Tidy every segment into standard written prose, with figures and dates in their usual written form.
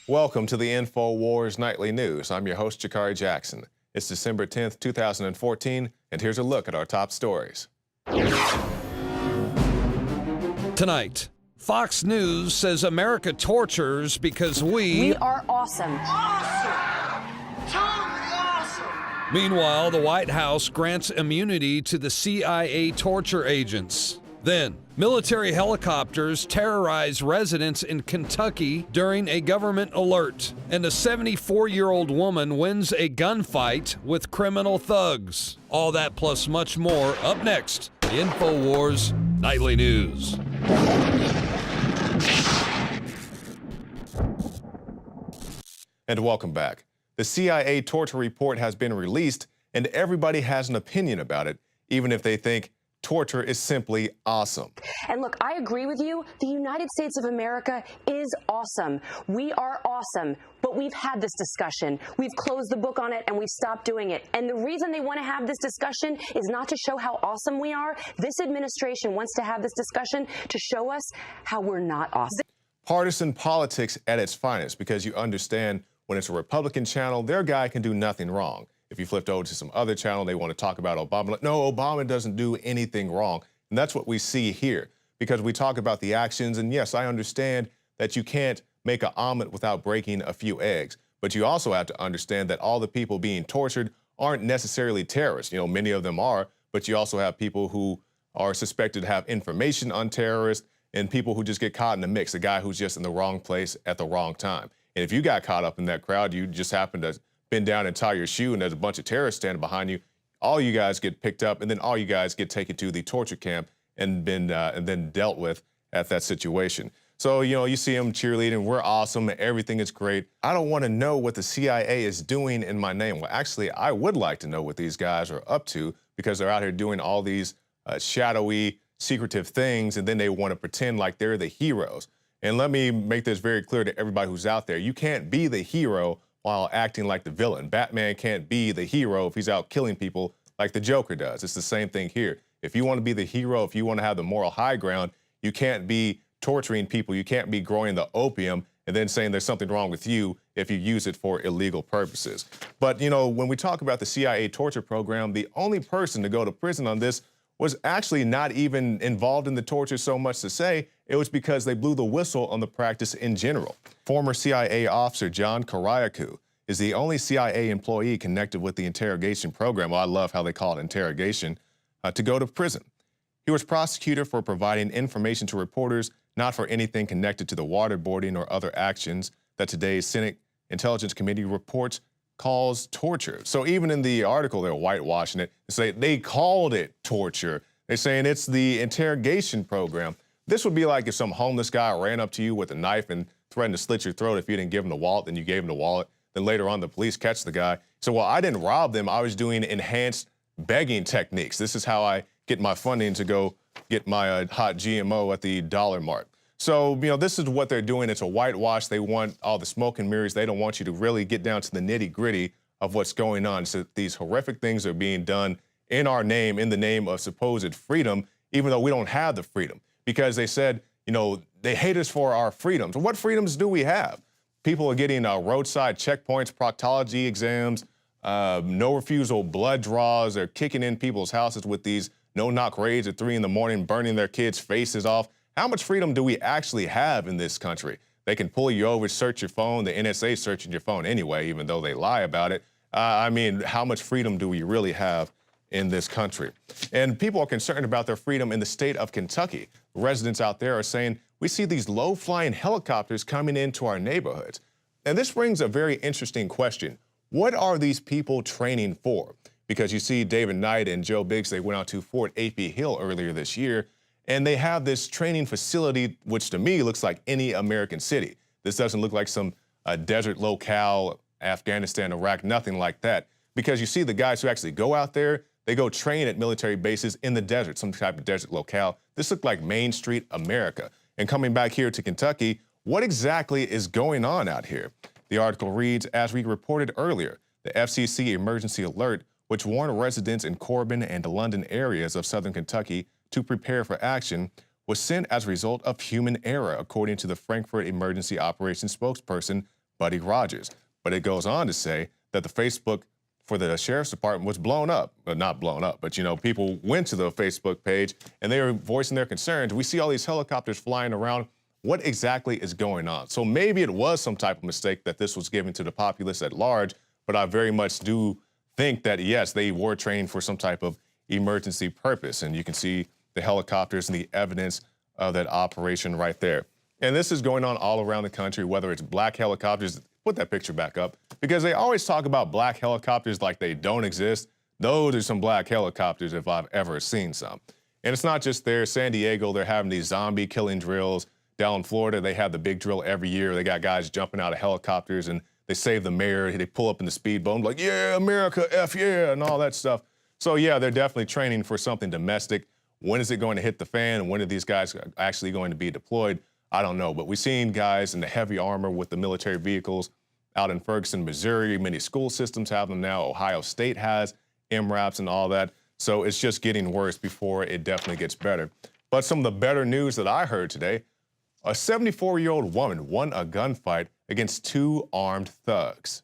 Welcome to the InfoWars Nightly News. I'm your host, Jakari Jackson. It's December 10th, 2014, and here's a look at our top stories. Tonight, Fox News says America tortures because We are awesome. Awesome! Totally awesome! Meanwhile, the White House grants immunity to the CIA torture agents. Then, military helicopters terrorize residents in Kentucky during a government alert. And a 74-year-old woman wins a gunfight with criminal thugs. All that plus much more up next. The InfoWars Nightly News. And welcome back. The CIA torture report has been released, and everybody has an opinion about it, even if they think torture is simply awesome. And look, I agree with you. The United States of America is awesome. We are awesome. But we've had this discussion. We've closed the book on it and we've stopped doing it. And the reason they want to have this discussion is not to show how awesome we are. This administration wants to have this discussion to show us how we're not awesome. Partisan politics at its finest, because you understand when it's a Republican channel, their guy can do nothing wrong. If you flipped over to some other channel, they want to talk about Obama. Like, no, Obama doesn't do anything wrong. And that's what we see here, because we talk about the actions. And yes, I understand that you can't make an omelet without breaking a few eggs. But you also have to understand that all the people being tortured aren't necessarily terrorists. You know, many of them are, but you also have people who are suspected to have information on terrorists and people who just get caught in the mix, a guy who's just in the wrong place at the wrong time. And if you got caught up in that crowd, you just happen to bend down and tie your shoe and there's a bunch of terrorists standing behind you, all you guys get picked up and then all you guys get taken to the torture camp and then dealt with at that situation. So, you know, you see them cheerleading, we're awesome, everything is great. I don't want to know what the CIA is doing in my name. Well, actually, I would like to know what these guys are up to, because they're out here doing all these shadowy, secretive things, and then they want to pretend like they're the heroes. And let me make this very clear to everybody who's out there. You can't be the hero while acting like the villain. Batman can't be the hero if he's out killing people like the Joker does. It's the same thing here. If you want to be the hero, if you want to have the moral high ground, you can't be torturing people. You can't be growing the opium and then saying there's something wrong with you if you use it for illegal purposes. But, you know, when we talk about the CIA torture program, the only person to go to prison on this was actually not even involved in the torture so much to say. It was because they blew the whistle on the practice in general. Former CIA officer John Kiriakou is the only CIA employee connected with the interrogation program, well, I love how they call it interrogation, to go to prison. He was prosecuted for providing information to reporters, not for anything connected to the waterboarding or other actions that today's Senate Intelligence Committee reports calls torture. So even in the article, they're whitewashing it. They say they called it torture. They're saying it's the interrogation program. This would be like if some homeless guy ran up to you with a knife and threatened to slit your throat if you didn't give him the wallet, then you gave him the wallet. Then later on, the police catch the guy. So, well, I didn't rob them. I was doing enhanced begging techniques. This is how I get my funding to go get my hot GMO at the dollar mart. So, you know, this is what they're doing. It's a whitewash. They want all the smoke and mirrors. They don't want you to really get down to the nitty gritty of what's going on. So these horrific things are being done in our name, in the name of supposed freedom, even though we don't have the freedom. Because they said, you know, they hate us for our freedoms. What freedoms do we have? People are getting roadside checkpoints, proctology exams, no refusal blood draws. They're kicking in people's houses with these no-knock raids at 3 in the morning, burning their kids' faces off. How much freedom do we actually have in this country? They can pull you over, search your phone. The NSA is searching your phone anyway, even though they lie about it. I mean, how much freedom do we really have in this country? And people are concerned about their freedom in the state of Kentucky. Residents out there are saying, we see these low-flying helicopters coming into our neighborhoods. And this brings a very interesting question. What are these people training for? Because you see David Knight and Joe Biggs, they went out to Fort A.P. Hill earlier this year, and they have this training facility, which to me looks like any American city. This doesn't look like some desert locale, Afghanistan, Iraq, nothing like that. Because you see the guys who actually go out there, they go train at military bases in the desert, some type of desert locale. This looked like Main Street America. And coming back here to Kentucky, what exactly is going on out here? The article reads, as we reported earlier, the FCC emergency alert, which warned residents in Corbin and the London areas of southern Kentucky to prepare for action, was sent as a result of human error, according to the Frankfurt Emergency Operations spokesperson, Buddy Rogers. But it goes on to say that the Facebook for the sheriff's department was blown up. Well, not blown up, but people went to the Facebook page and they were voicing their concerns. We see all these helicopters flying around. What exactly is going on? So maybe it was some type of mistake that this was given to the populace at large, but I very much do think that, yes, they were trained for some type of emergency purpose. And you can see the helicopters and the evidence of that operation right there. And this is going on all around the country, whether it's black helicopters. Put that picture back up, because they always talk about black helicopters like they don't exist. Those are some black helicopters if I've ever seen some. And it's not just there. San Diego, they're having these zombie killing drills. Down in Florida, they have the big drill every year. They got guys jumping out of helicopters and they save the mayor. They pull up in the speedboat like, yeah, America, F yeah, and all that stuff. So yeah, they're definitely training for something domestic. When is it going to hit the fan? And when are these guys actually going to be deployed? I don't know, but we've seen guys in the heavy armor with the military vehicles out in Ferguson, Missouri. Many school systems have them now. Ohio State has MRAPs and all that. So it's just getting worse before it definitely gets better. But some of the better news that I heard today, a 74-year-old woman won a gunfight against 2 armed thugs.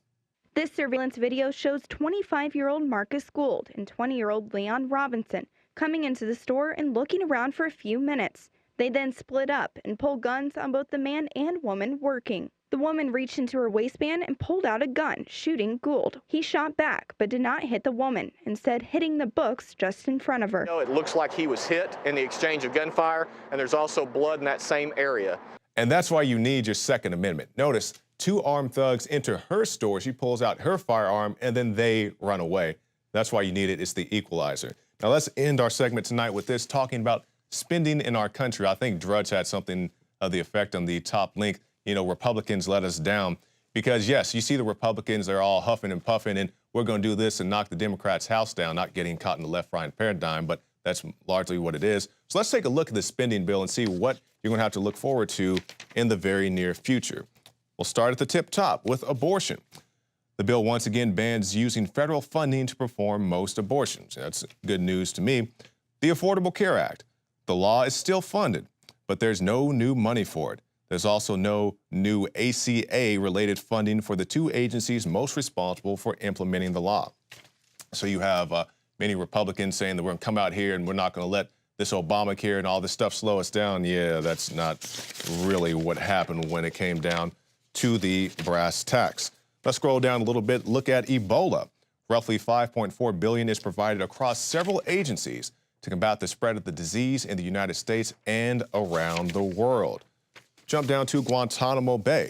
This surveillance video shows 25-year-old Marcus Gould and 20-year-old Leon Robinson coming into the store and looking around for a few minutes. They then split up and pulled guns on both the man and woman working. The woman reached into her waistband and pulled out a gun, shooting Gould. He shot back, but did not hit the woman, instead hitting the books just in front of her. It looks like he was hit in the exchange of gunfire, and there's also blood in that same area. And that's why you need your Second Amendment. Notice 2 armed thugs enter her store. She pulls out her firearm, and then they run away. That's why you need it. It's the equalizer. Now let's end our segment tonight with this, talking about spending in our country. I think Drudge had something of the effect on the top link. Republicans let us down, because yes, you see the Republicans, they're all huffing and puffing and we're going to do this and knock the Democrats' house down, not getting caught in the left-right paradigm, but that's largely what it is. So let's take a look at the spending bill and see what you're going to have to look forward to in the very near future. We'll start at the tip top with abortion. The bill once again bans using federal funding to perform most abortions. That's good news to me. The Affordable Care Act. The law is still funded, but there's no new money for it. There's also no new ACA-related funding for the 2 agencies most responsible for implementing the law. So you have many Republicans saying that we're going to come out here and we're not going to let this Obamacare and all this stuff slow us down. Yeah, that's not really what happened when it came down to the brass tacks. Let's scroll down a little bit. Look at Ebola. Roughly $5.4 billion is provided across several agencies to combat the spread of the disease in the United States and around the world. Jump down to Guantanamo Bay.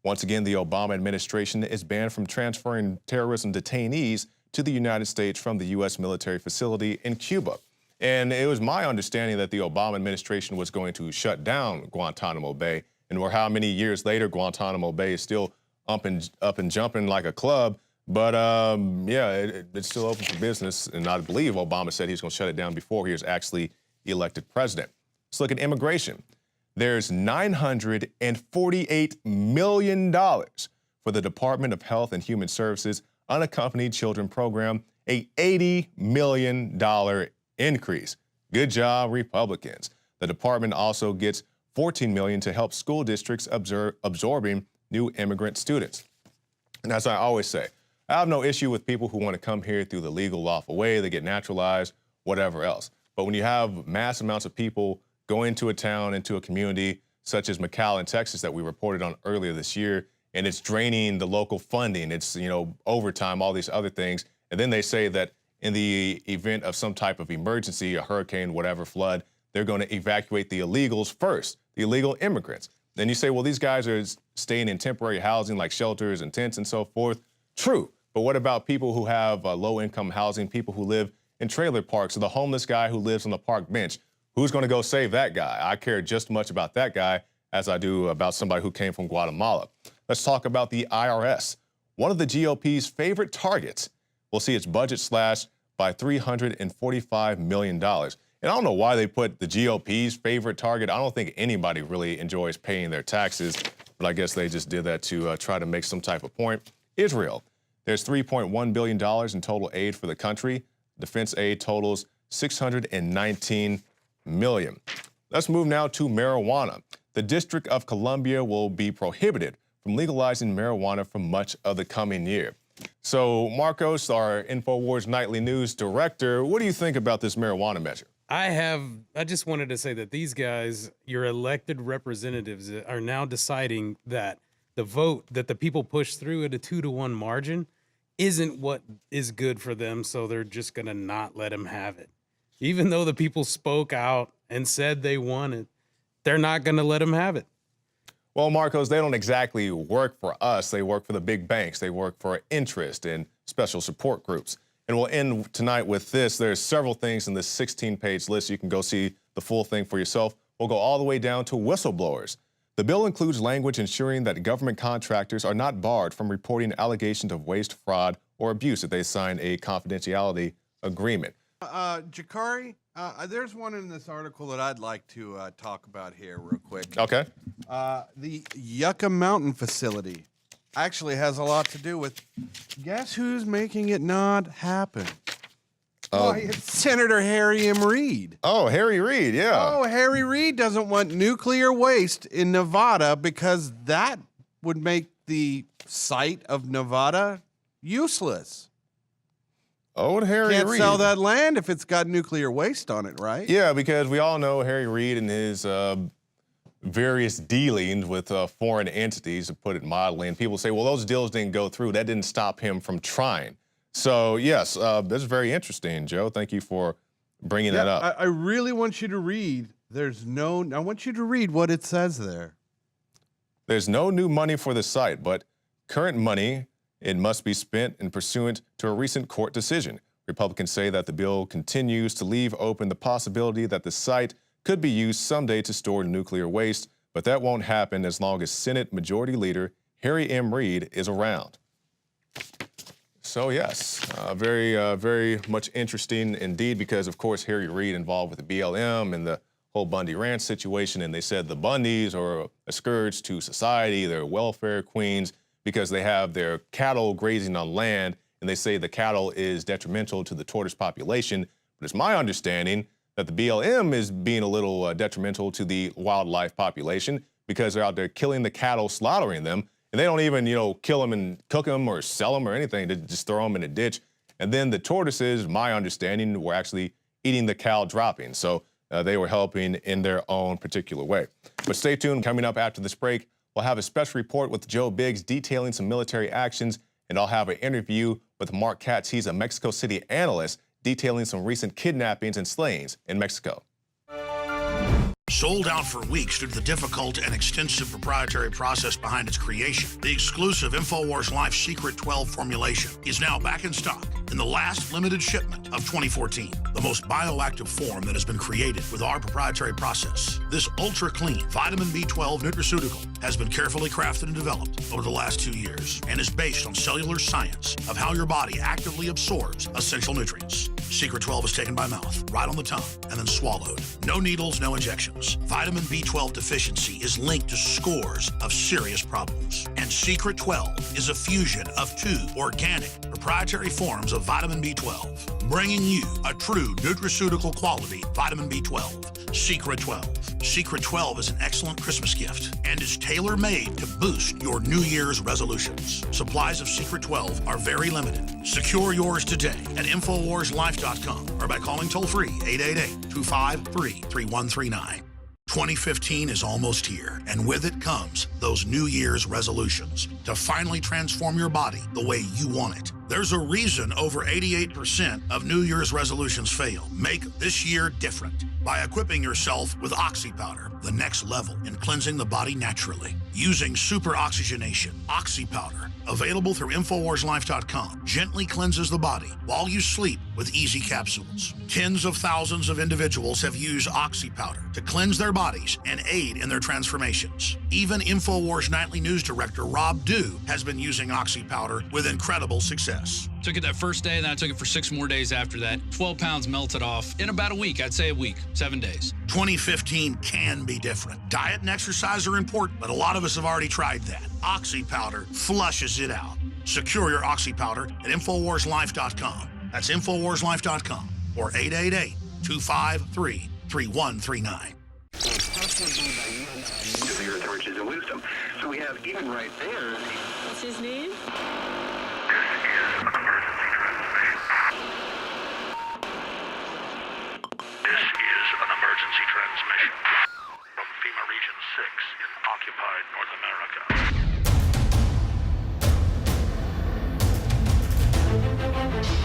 Once again, the Obama administration is banned from transferring terrorism detainees to the United States from the U.S. military facility in Cuba. And it was my understanding that the Obama administration was going to shut down Guantanamo Bay. And we're how many years later, Guantanamo Bay is still up and jumping like a club. But yeah, it's still open for business. And I believe Obama said he was going to shut it down before he was actually elected president. Let's look at immigration. There's $948 million for the Department of Health and Human Services Unaccompanied Children Program, a $80 million increase. Good job, Republicans. The department also gets $14 million to help school districts absorbing new immigrant students. And as I always say, I have no issue with people who want to come here through the legal, lawful way. They get naturalized, whatever else. But when you have mass amounts of people go into a town, into a community such as McAllen, Texas, that we reported on earlier this year, and it's draining the local funding, it's, overtime, all these other things. And then they say that in the event of some type of emergency, a hurricane, whatever, flood, they're going to evacuate the illegals first, the illegal immigrants. Then you say, well, these guys are staying in temporary housing like shelters and tents and so forth. True. But what about people who have low-income housing, people who live in trailer parks, or the homeless guy who lives on the park bench? Who's going to go save that guy? I care just as much about that guy as I do about somebody who came from Guatemala. Let's talk about the IRS. One of the GOP's favorite targets will see its budget slashed by $345 million. And I don't know why they put the GOP's favorite target. I don't think anybody really enjoys paying their taxes, but I guess they just did that to try to make some type of point. Israel. There's $3.1 billion in total aid for the country. Defense aid totals $619 million. Let's move now to marijuana. The District of Columbia will be prohibited from legalizing marijuana for much of the coming year. So, Marcos, our InfoWars Nightly News director, what do you think about this marijuana measure? I just wanted to say that these guys, your elected representatives, are now deciding that the vote that the people push through at a 2-to-1 margin isn't what is good for them, so they're just going to not let them have it. Even though the people spoke out and said they want it, they're not going to let them have it. Well, Marcos, they don't exactly work for us. They work for the big banks. They work for interest and special support groups. And we'll end tonight with this. There's several things in this 16-page list. You can go see the full thing for yourself. We'll go all the way down to whistleblowers. The bill includes language ensuring that government contractors are not barred from reporting allegations of waste, fraud, or abuse if they sign a confidentiality agreement. Jakari, there's one in this article that I'd like to talk about here real quick. Okay. The Yucca Mountain facility actually has a lot to do with, guess who's making it not happen? Why, it's Senator Harry M. Reid. Oh, Harry Reid, yeah. Oh, Harry Reid doesn't want nuclear waste in Nevada because that would make the site of Nevada useless. Oh, Harry Can't Reid. sell that land if it's got nuclear waste on it, right? Yeah, because we all know Harry Reid and his various dealings with foreign entities, to put it mildly. And people say, well, those deals didn't go through. That didn't stop him from trying. So, yes, that's very interesting, Joe. Thank you for bringing that up. I really want you to read. I want you to read what it says there. There's no new money for the site, but current money, it must be spent in pursuant to a recent court decision. Republicans say that the bill continues to leave open the possibility that the site could be used someday to store nuclear waste, but that won't happen as long as Senate Majority Leader Harry M. Reid is around. So yes, very much interesting indeed, because of course Harry Reid involved with the BLM and the whole Bundy Ranch situation, and they said the Bundys are a scourge to society, they're welfare queens because they have their cattle grazing on land, and they say the cattle is detrimental to the tortoise population. But it's my understanding that the BLM is being a little detrimental to the wildlife population because they're out there killing the cattle, slaughtering them, and they don't even, kill them and cook them or sell them or anything. They just throw them in a ditch. And then the tortoises, my understanding, were actually eating the cow droppings. So they were helping in their own particular way. But stay tuned. Coming up after this break, we'll have a special report with Joe Biggs detailing some military actions, and I'll have an interview with Mark Katz. He's a Mexico City analyst detailing some recent kidnappings and slayings in Mexico. Sold out for weeks due to the difficult and extensive proprietary process behind its creation, the exclusive InfoWars Life Secret 12 formulation is now back in stock in the last limited shipment of 2014. The most bioactive form that has been created with our proprietary process. This ultra-clean vitamin B12 nutraceutical has been carefully crafted and developed over the last 2 years and is based on cellular science of how your body actively absorbs essential nutrients. Secret 12 is taken by mouth, right on the tongue, and then swallowed. No needles, no injections. Vitamin B12 deficiency is linked to scores of serious problems. And Secret 12 is a fusion of 2 organic, proprietary forms of vitamin B12, bringing you a true nutraceutical quality vitamin B12. Secret 12. Secret 12 is an excellent Christmas gift and is tailor-made to boost your New Year's resolutions. Supplies of Secret 12 are very limited. Secure yours today at InfoWarsLife.com or by calling toll-free 888-253-3139. 2015 is almost here, and with it comes those New Year's resolutions to finally transform your body the way you want it. There's a reason over 88% of New Year's resolutions fail. Make this year different by equipping yourself with Oxy Powder, the next level in cleansing the body naturally. Using super oxygenation, Oxy Powder, available through InfoWarsLife.com, gently cleanses the body while you sleep with easy capsules. Tens of thousands of individuals have used Oxy Powder to cleanse their bodies and aid in their transformations. Even InfoWars Nightly News Director Rob Dew has been using Oxy Powder with incredible success. Took it that first day, then I took it for 6 more days after that. 12 pounds melted off in about a week. I'd say a week, 7 days. 2015 can be different. Diet and exercise are important, but a lot of us have already tried that. Oxy Powder flushes it out. Secure your Oxy Powder at InfoWarsLife.com. That's InfoWarsLife.com or 888-253-3139. riches and wisdom. So we have, even right there. What's his name? This is an emergency transmission from FEMA Region 6 in occupied North America.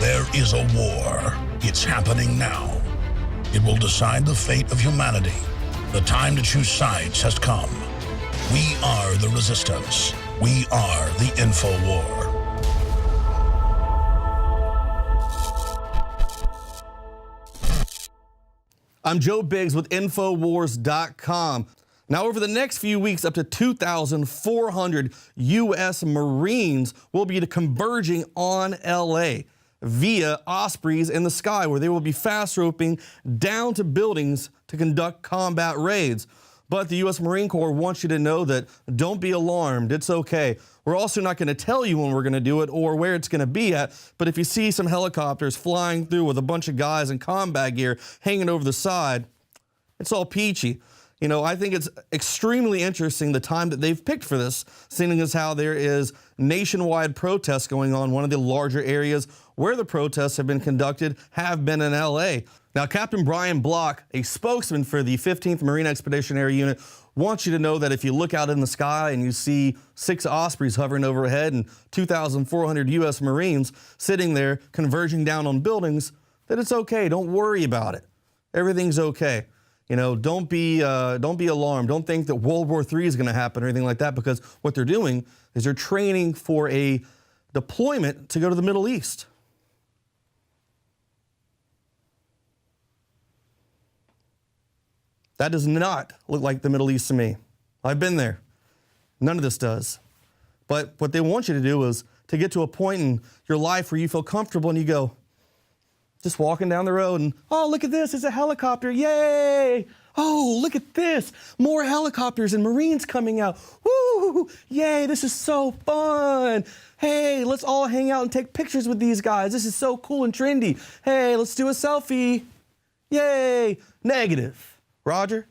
There is a war. It's happening now. It will decide the fate of humanity. The time to choose sides has come. We are the resistance. We are the info war. I'm Joe Biggs with InfoWars.com. Now, over the next few weeks, up to 2,400 U.S. Marines will be converging on L.A. via Ospreys in the sky, where they will be fast roping down to buildings to conduct combat raids. But the U.S. Marine Corps wants you to know that don't be alarmed. It's okay. We're also not going to tell you when we're going to do it or where it's going to be at. But if you see some helicopters flying through with a bunch of guys in combat gear hanging over the side, it's all peachy. You know, I think it's extremely interesting the time that they've picked for this, seeing as how there is nationwide protests going on. One of the larger areas where the protests have been conducted have been in L.A. Now, Captain Brian Block, a spokesman for the 15th Marine Expeditionary Unit, wants you to know that if you look out in the sky and you see 6 Ospreys hovering overhead and 2,400 U.S. Marines sitting there converging down on buildings, that it's okay. Don't worry about it. Everything's okay. You know, don't be alarmed. Don't think that World War III is going to happen or anything like that, because what they're doing is they're training for a deployment to go to the Middle East. That does not look like the Middle East to me. I've been there. None of this does. But what they want you to do is to get to a point in your life where you feel comfortable and you go, just walking down the road and, oh, look at this, it's a helicopter, yay! Oh, look at this, more helicopters and Marines coming out. Woo, yay, this is so fun. Hey, let's all hang out and take pictures with these guys. This is so cool and trendy. Hey, let's do a selfie. Yay, negative. Roger,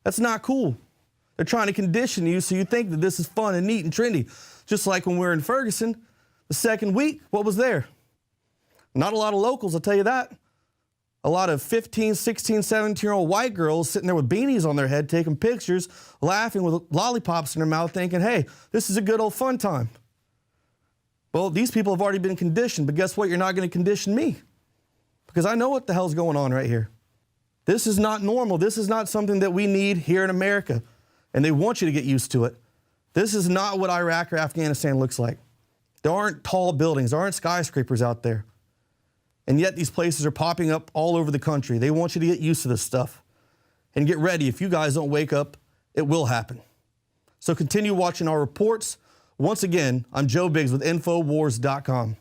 that's not cool. They're trying to condition you so you think that this is fun and neat and trendy. Just like when we were in Ferguson, the second week, what was there? Not a lot of locals, I'll tell you that. A lot of 15, 16, 17-year-old white girls sitting there with beanies on their head, taking pictures, laughing with lollipops in their mouth, thinking, hey, this is a good old fun time. Well, these people have already been conditioned, but guess what? You're not going to condition me, because I know what the hell's going on right here. This is not normal. This is not something that we need here in America, and they want you to get used to it. This is not what Iraq or Afghanistan looks like. There aren't tall buildings. There aren't skyscrapers out there. And yet these places are popping up all over the country. They want you to get used to this stuff. And get ready. If you guys don't wake up, it will happen. So continue watching our reports. Once again, I'm Joe Biggs with InfoWars.com.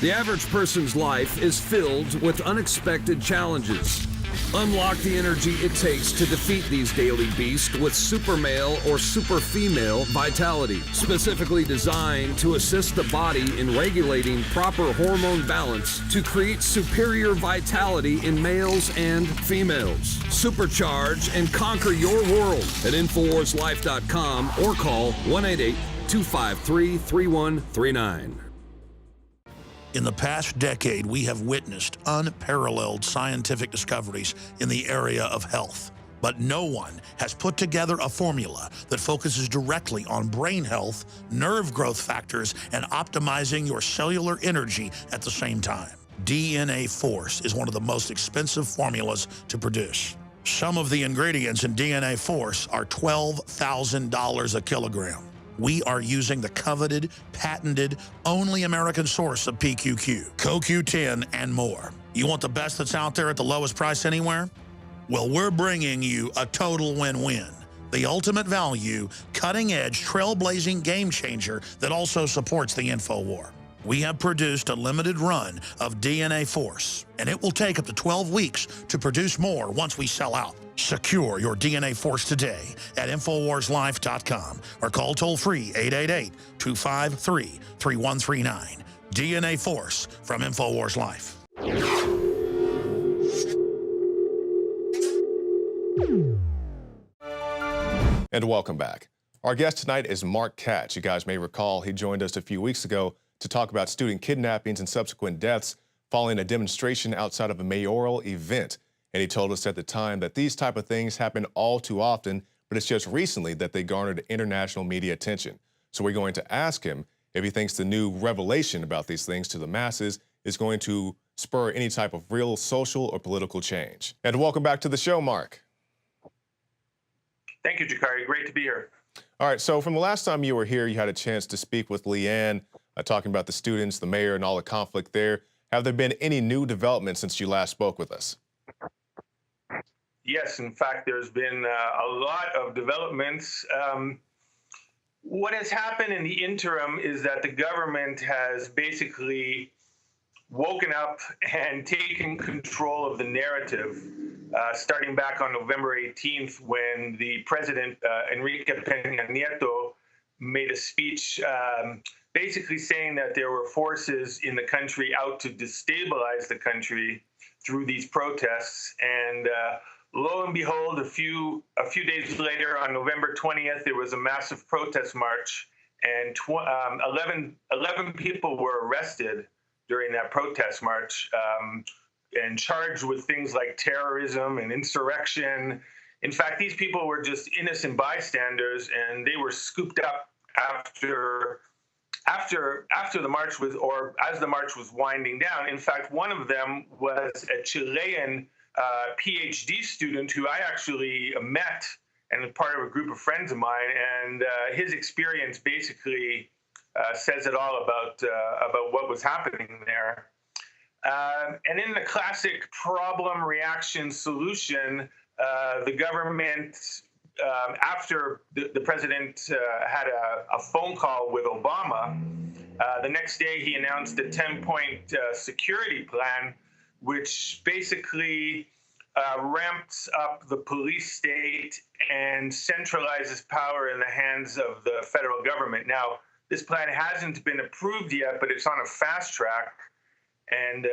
The average person's life is filled with unexpected challenges. Unlock the energy it takes to defeat these daily beasts with super male or super female vitality, specifically designed to assist the body in regulating proper hormone balance to create superior vitality in males and females. Supercharge and conquer your world at InfoWarsLife.com or call 1-888-253-3139. In the past decade, we have witnessed unparalleled scientific discoveries in the area of health. But no one has put together a formula that focuses directly on brain health, nerve growth factors, and optimizing your cellular energy at the same time. DNA Force is one of the most expensive formulas to produce. Some of the ingredients in DNA Force are $12,000 a kilogram. We are using the coveted, patented, only American source of PQQ, CoQ10, and more. You want the best that's out there at the lowest price anywhere? Well, we're bringing you a total win-win. The ultimate value, cutting-edge, trailblazing game changer that also supports the InfoWar. We have produced a limited run of DNA Force, and it will take up to 12 weeks to produce more once we sell out. Secure your DNA Force today at InfoWarsLife.com or call toll-free 888-253-3139. DNA Force from InfoWars Life. And welcome back. Our guest tonight is Mark Katz. You guys may recall he joined us a few weeks ago to talk about student kidnappings and subsequent deaths following a demonstration outside of a mayoral event. And he told us at the time that these type of things happen all too often, but it's just recently that they garnered international media attention. So we're going to ask him if he thinks the new revelation about these things to the masses is going to spur any type of real social or political change. And welcome back to the show, Mark. Thank you, Jakari. Great to be here. All right, so from the last time you were here, you had a chance to speak with Leanne, talking about the students, the mayor, and all the conflict there. Have there been any new developments since you last spoke with us? Yes, in fact, there's been a lot of developments. What has happened in the interim is that the government has basically woken up and taken control of the narrative, starting back on November 18th when the president, Enrique Peña Nieto, made a speech basically saying that there were forces in the country out to destabilize the country through these protests. And lo and behold, a few days later, on November 20th, there was a massive protest march, and 11 people were arrested during that protest march and charged with things like terrorism and insurrection. In fact, these people were just innocent bystanders, and they were scooped up after the march was, or as the march was winding down. In fact, one of them was a Chilean PhD student who I actually met and was part of a group of friends of mine, and his experience basically says it all about what was happening there. And in the classic problem, reaction, solution, the government, after the president had a phone call with Obama, the next day he announced a 10-point security plan, which basically ramps up the police state and centralizes power in the hands of the federal government. Now, this plan hasn't been approved yet, but it's on a fast track. And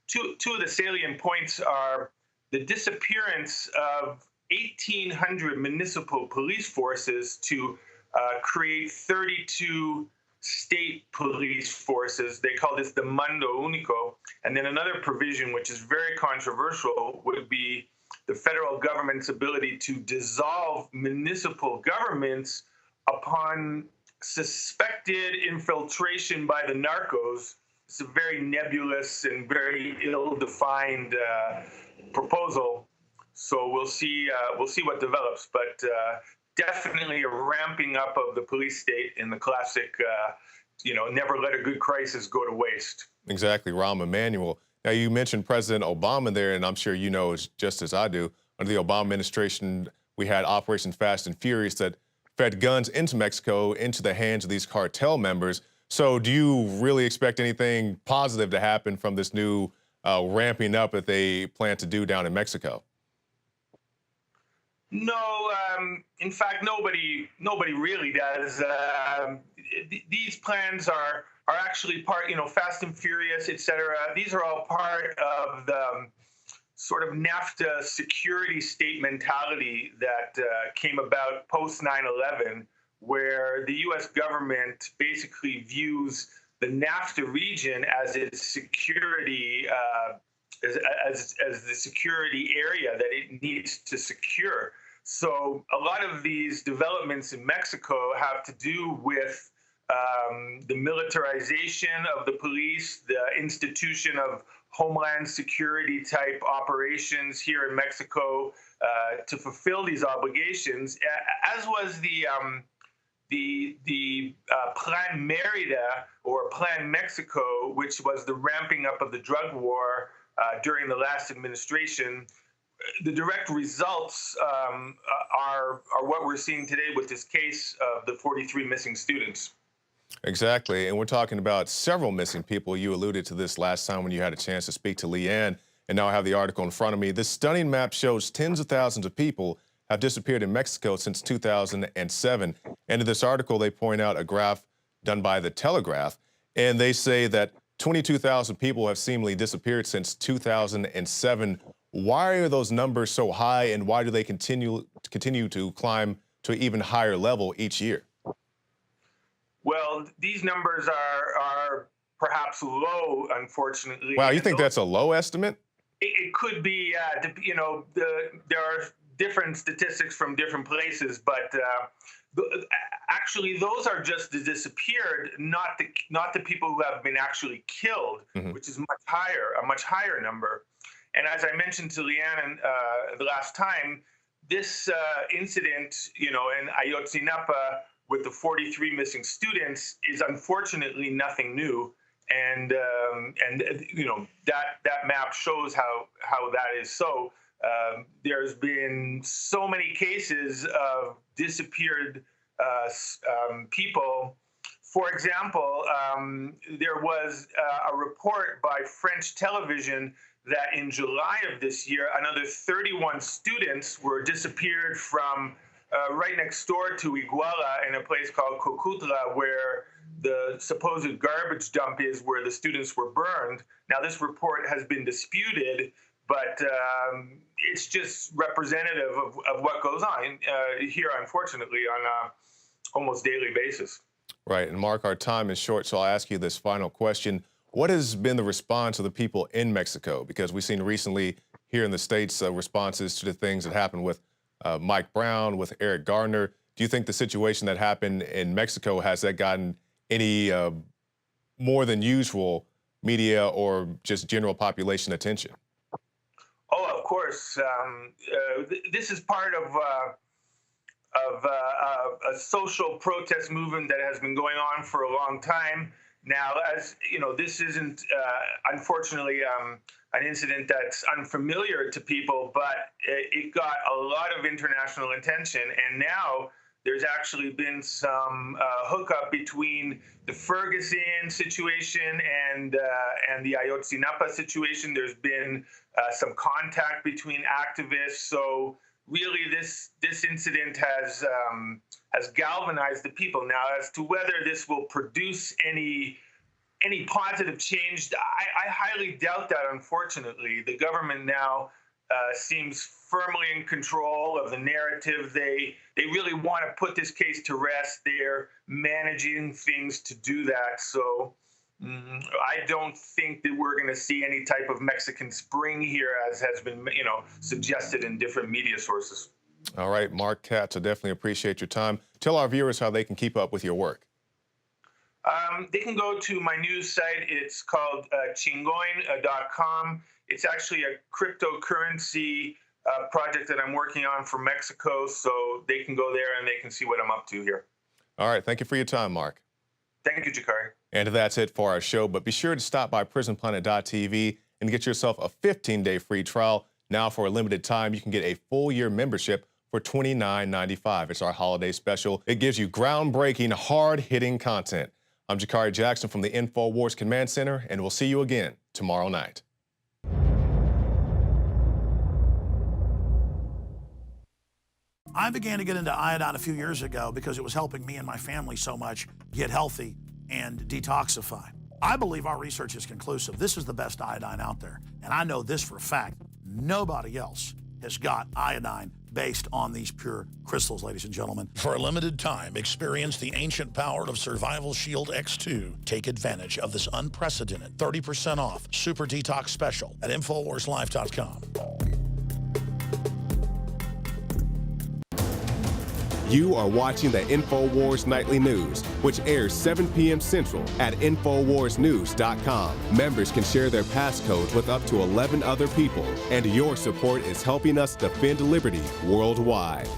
two of the salient points are the disappearance of 1,800 municipal police forces to create 32 state police forces. They call this the mando único. And then another provision, which is very controversial, would be the federal government's ability to dissolve municipal governments upon suspected infiltration by the narcos. It's a very nebulous and very ill-defined proposal. So we'll see what develops, but definitely a ramping up of the police state in the classic, never let a good crisis go to waste. Exactly, Rahm Emanuel. Now, you mentioned President Obama there, and I'm sure you know just as I do, under the Obama administration, we had Operation Fast and Furious that fed guns into Mexico, into the hands of these cartel members. So do you really expect anything positive to happen from this new ramping up that they plan to do down in Mexico? No, in fact, nobody really does. These plans are actually part, Fast and Furious, et cetera. These are all part of the sort of NAFTA security state mentality that came about post 9/11, where the U.S. government basically views the NAFTA region as its security, as the security area that it needs to secure. So a lot of these developments in Mexico have to do with the militarization of the police, the institution of Homeland Security type operations here in Mexico to fulfill these obligations, as was the Plan Merida or Plan Mexico, which was the ramping up of the drug war during the last administration. The direct results are what we're seeing today with this case of the 43 missing students. Exactly, and we're talking about several missing people. You alluded to this last time when you had a chance to speak to Leanne, and now I have the article in front of me. This stunning map shows tens of thousands of people have disappeared in Mexico since 2007. And in this article, they point out a graph done by The Telegraph, and they say that 22,000 people have seemingly disappeared since 2007. Why are those numbers so high, and why do they continue to climb to an even higher level each year? Well, these numbers are perhaps low, unfortunately. Wow, you think that's a low estimate? It could be, there are different statistics from different places, but actually those are just the disappeared, not the people who have been actually killed, which is a much higher number. And as I mentioned to Leanne the last time, this incident, in Ayotzinapa with the 43 missing students is unfortunately nothing new. And that map shows how that is so. There's been so many cases of disappeared people. For example, there was a report by French television that in July of this year, another 31 students were disappeared from right next door to Iguala in a place called Cocutla, where the supposed garbage dump is, where the students were burned. Now, this report has been disputed, but it's just representative of what goes on here, unfortunately, on a almost daily basis. Right. And Mark, our time is short, so I'll ask you this final question. What has been the response of the people in Mexico? Because we've seen recently here in the States responses to the things that happened with Mike Brown, with Eric Gardner. Do you think the situation that happened in Mexico, has that gotten any more than usual media or just general population attention? Oh, of course. This is part of a social protest movement that has been going on for a long time. Now, as you know, this isn't, unfortunately, an incident that's unfamiliar to people, but it got a lot of international attention. And now there's actually been some hookup between the Ferguson situation and the Ayotzinapa situation. There's been some contact between activists. So really, this incident has galvanized the people. Now, as to whether this will produce any positive change, I highly doubt that, unfortunately. The government now seems firmly in control of the narrative. They really want to put this case to rest. They're managing things to do that. So I don't think that we're going to see any type of Mexican spring here, as has been, suggested in different media sources. All right, Mark Katz, I definitely appreciate your time. Tell our viewers how they can keep up with your work. They can go to my news site. It's called chingoin.com. It's actually a cryptocurrency project that I'm working on for Mexico, so they can go there and they can see what I'm up to here. All right, thank you for your time, Mark. Thank you, Jakari. And that's it for our show, but be sure to stop by prisonplanet.tv and get yourself a 15-day free trial. Now, for a limited time, you can get a full year membership for $29.95. It's our holiday special. It gives you groundbreaking, hard-hitting content. I'm Jakari Jackson from the InfoWars Command Center, and we'll see you again tomorrow night. I began to get into iodine a few years ago because it was helping me and my family so much get healthy and detoxify. I believe our research is conclusive. This is the best iodine out there. And I know this for a fact. Nobody else has got iodine based on these pure crystals, ladies and gentlemen. For a limited time, experience the ancient power of Survival Shield X2. Take advantage of this unprecedented 30% off Super Detox Special at InfoWarsLife.com. You are watching the InfoWars Nightly News, which airs 7 p.m. Central at InfoWarsNews.com. Members can share their passcodes with up to 11 other people, and your support is helping us defend liberty worldwide.